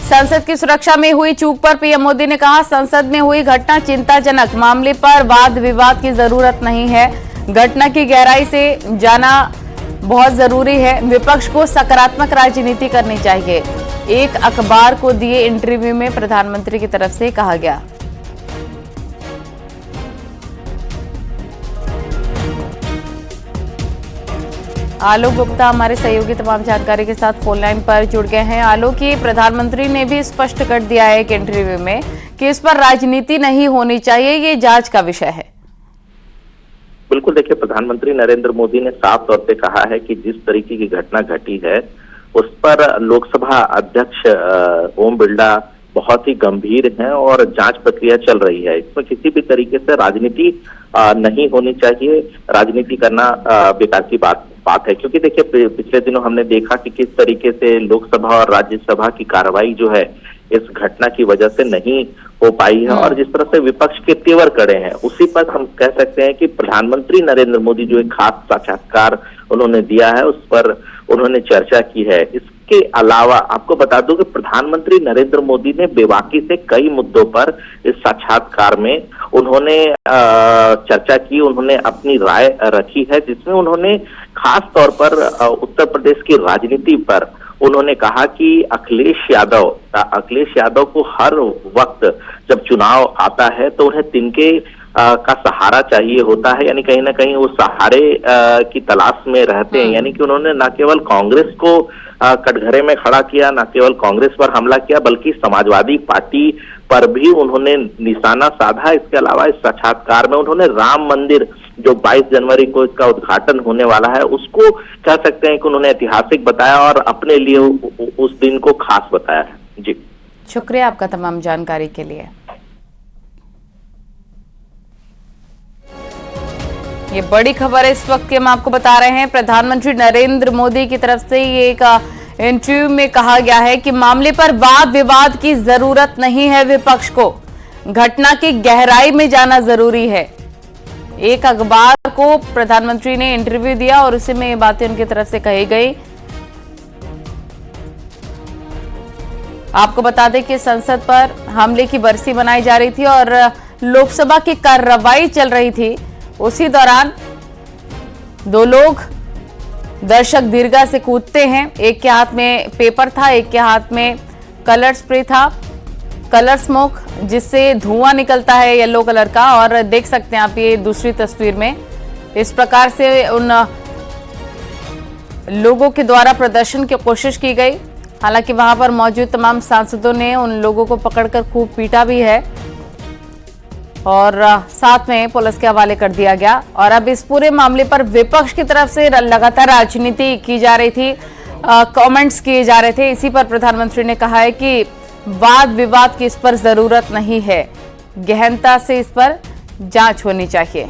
संसद की सुरक्षा में हुई चूक पर पीएम मोदी ने कहा, संसद में हुई घटना चिंताजनक, मामले पर वाद विवाद की जरूरत नहीं है। घटना की गहराई से जाना बहुत जरूरी है। विपक्ष को सकारात्मक राजनीति करनी चाहिए। एक अखबार को दिए इंटरव्यू में प्रधानमंत्री की तरफ से कहा गया। आलोक गुप्ता हमारे सहयोगी तमाम जानकारी के साथ फोन लाइन पर जुड़ गए हैं। आलोक, की प्रधानमंत्री ने भी स्पष्ट कर दिया है एक इंटरव्यू में कि इस पर राजनीति नहीं होनी चाहिए, ये जांच का विषय है। बिल्कुल, देखिए, प्रधानमंत्री नरेंद्र मोदी ने साफ तौर पे कहा है कि जिस तरीके की घटना घटी है उस पर लोकसभा अध्यक्ष ओम बिरला बहुत ही गंभीर हैं और जांच प्रक्रिया चल रही है। इसमें किसी भी तरीके से राजनीति नहीं होनी चाहिए। राजनीति करना बेकार की बात है, क्योंकि देखिए, पिछले दिनों हमने देखा कि किस तरीके से लोकसभा और राज्यसभा की कार्रवाई जो है इस घटना की वजह से नहीं हो पाई है और जिस तरह से विपक्ष के तेवर कड़े हैं, उसी पर हम कह सकते हैं कि प्रधानमंत्री नरेंद्र मोदी जो एक खास साक्षात्कार उन्होंने दिया है उस पर उन्होंने चर्चा की है। इसके अलावा आपको बता दूं कि प्रधानमंत्री नरेंद्र मोदी ने बेबाकी से कई मुद्दों पर इस साक्षात्कार में उन्होंने चर्चा की, उन्होंने अपनी राय रखी है, जिसमें उन्होंने खास तौर पर उत्तर प्रदेश की राजनीति पर उन्होंने कहा कि अखिलेश यादव को हर वक्त जब चुनाव आता है तो उन्हें तिनके का सहारा चाहिए होता है, यानी कहीं ना कहीं वो सहारे की तलाश में रहते हैं। यानी कि उन्होंने न केवल कांग्रेस को कटघरे में खड़ा किया, न केवल कांग्रेस पर हमला किया, बल्कि समाजवादी पार्टी पर भी उन्होंने निशाना साधा। इसके अलावा इस साक्षात्कार में उन्होंने राम मंदिर जो 22 जनवरी को इसका उद्घाटन होने वाला है उसको कह सकते हैं कि उन्होंने ऐतिहासिक बताया और अपने लिए उस दिन को खास बताया है। जी, शुक्रिया आपका तमाम जानकारी के लिए। ये बड़ी खबर है इस वक्त की हम आपको बता रहे हैं। प्रधानमंत्री नरेंद्र मोदी की तरफ से ये एक इंटरव्यू में कहा गया है कि मामले पर वाद विवाद की जरूरत नहीं है। विपक्ष को घटना की गहराई में जाना जरूरी है। एक अखबार को प्रधानमंत्री ने इंटरव्यू दिया और उसी में ये बातें उनकी तरफ से कही गई। आपको बता दें कि संसद पर हमले की बरसी मनाई जा रही थी और लोकसभा की कार्रवाई चल रही थी। उसी दौरान दो लोग दर्शक दीर्घा से कूदते हैं। एक के हाथ में पेपर था, एक के हाथ में कलर स्प्रे था, कलर स्मोक, जिससे धुआं निकलता है येलो कलर का। और देख सकते हैं आप ये दूसरी तस्वीर में इस प्रकार से उन लोगों के द्वारा प्रदर्शन की कोशिश की गई। हालांकि वहां पर मौजूद तमाम सांसदों ने उन लोगों को पकड़कर खूब पीटा भी है और साथ में पुलिस के हवाले कर दिया गया। और अब इस पूरे मामले पर विपक्ष की तरफ से लगातार राजनीति की जा रही थी, कमेंट्स किए जा रहे थे। इसी पर प्रधानमंत्री ने कहा है कि वाद विवाद की इस पर जरूरत नहीं है, गहनता से इस पर जांच होनी चाहिए।